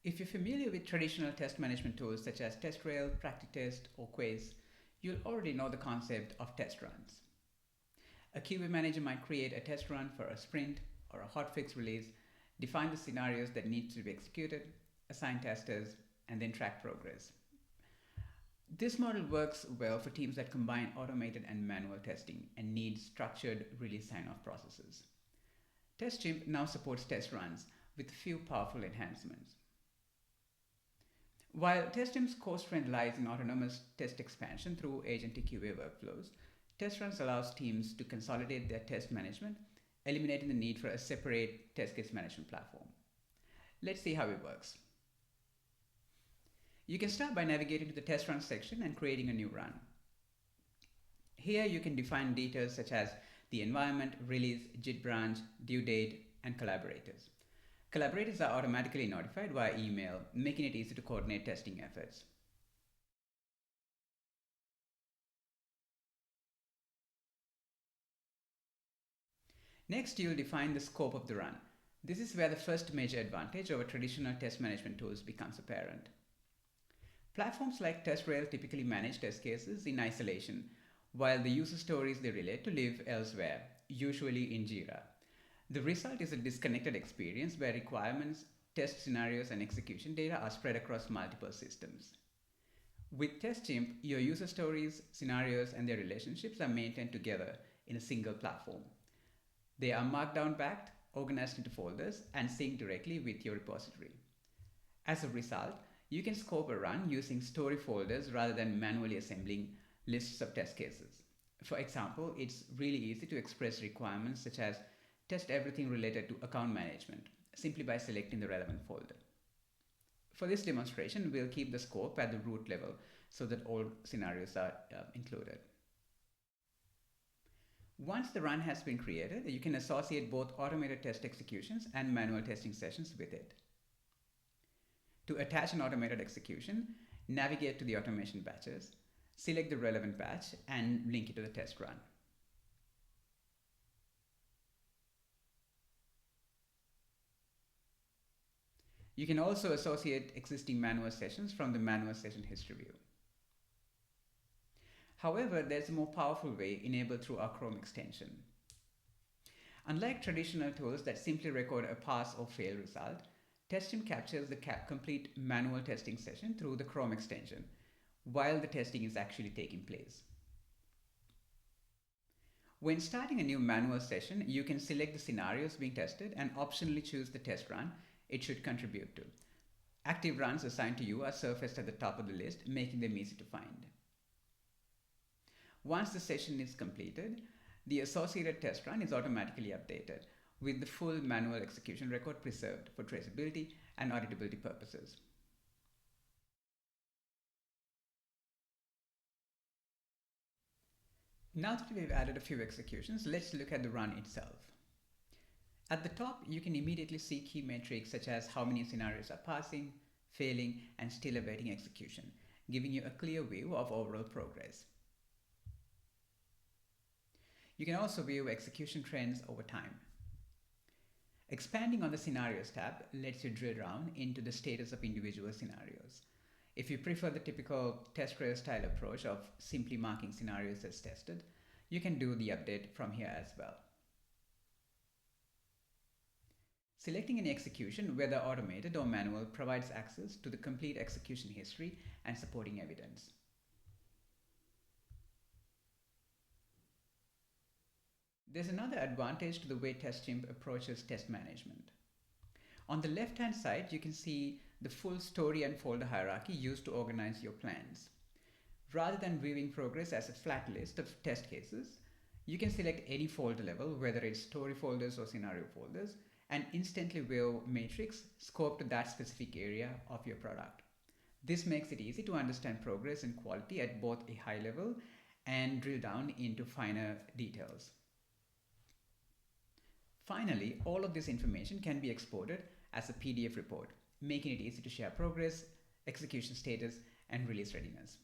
If you're familiar with traditional test management tools such as TestRail, PractiTest, or Qase, you'll already know the concept of test runs. A QA manager might create a test run for a sprint or a hotfix release, define the scenarios that need to be executed, assign testers, and then track progress. This model works well for teams that combine automated and manual testing and need structured release sign-off processes. TestChimp now supports test runs with a few powerful enhancements. While TestChimp's core strength lies in autonomous test expansion through agentic QA workflows, test runs allows teams to consolidate their test management, eliminating the need for a separate test case management platform. Let's see how it works. You can start by navigating to the test run section and creating a new run. Here you can define details such as the environment, release, JIT branch, due date, and collaborators. Collaborators are automatically notified via email, making it easy to coordinate testing efforts. Next, you'll define the scope of the run. This is where the first major advantage over traditional test management tools becomes apparent. Platforms like TestRail typically manage test cases in isolation, while the user stories they relate to live elsewhere, usually in Jira. The result is a disconnected experience where requirements, test scenarios, and execution data are spread across multiple systems. With TestChimp, your user stories, scenarios, and their relationships are maintained together in a single platform. They are markdown backed, organized into folders, and synced directly with your repository. As a result, you can scope a run using story folders rather than manually assembling lists of test cases. For example, it's really easy to express requirements such as test everything related to account management simply by selecting the relevant folder. For this demonstration, we'll keep the scope at the root level so that all scenarios are included. Once the run has been created, you can associate both automated test executions and manual testing sessions with it. To attach an automated execution, navigate to the automation batches, select the relevant batch, and link it to the test run. You can also associate existing manual sessions from the manual session history view. However, there's a more powerful way enabled through our Chrome extension. Unlike traditional tools that simply record a pass or fail result, TestChimp captures the complete manual testing session through the Chrome extension while the testing is actually taking place. When starting a new manual session, you can select the scenarios being tested and optionally choose the test run it should contribute to. Active runs assigned to you are surfaced at the top of the list, making them easy to find. Once the session is completed, the associated test run is automatically updated, with the full manual execution record preserved for traceability and auditability purposes. Now that we've added a few executions, let's look at the run itself. At the top, you can immediately see key metrics such as how many scenarios are passing, failing, and still awaiting execution, giving you a clear view of overall progress. You can also view execution trends over time. Expanding on the Scenarios tab lets you drill down into the status of individual scenarios. If you prefer the typical TestRail style approach of simply marking scenarios as tested, you can do the update from here as well. Selecting an execution, whether automated or manual, provides access to the complete execution history and supporting evidence. There's another advantage to the way TestChimp approaches test management. On the left-hand side, you can see the full story and folder hierarchy used to organize your plans. Rather than viewing progress as a flat list of test cases, you can select any folder level, whether it's story folders or scenario folders, and instantly view matrix scoped to that specific area of your product. This makes it easy to understand progress and quality at both a high level and drill down into finer details. Finally, all of this information can be exported as a PDF report, making it easy to share progress, execution status, and release readiness.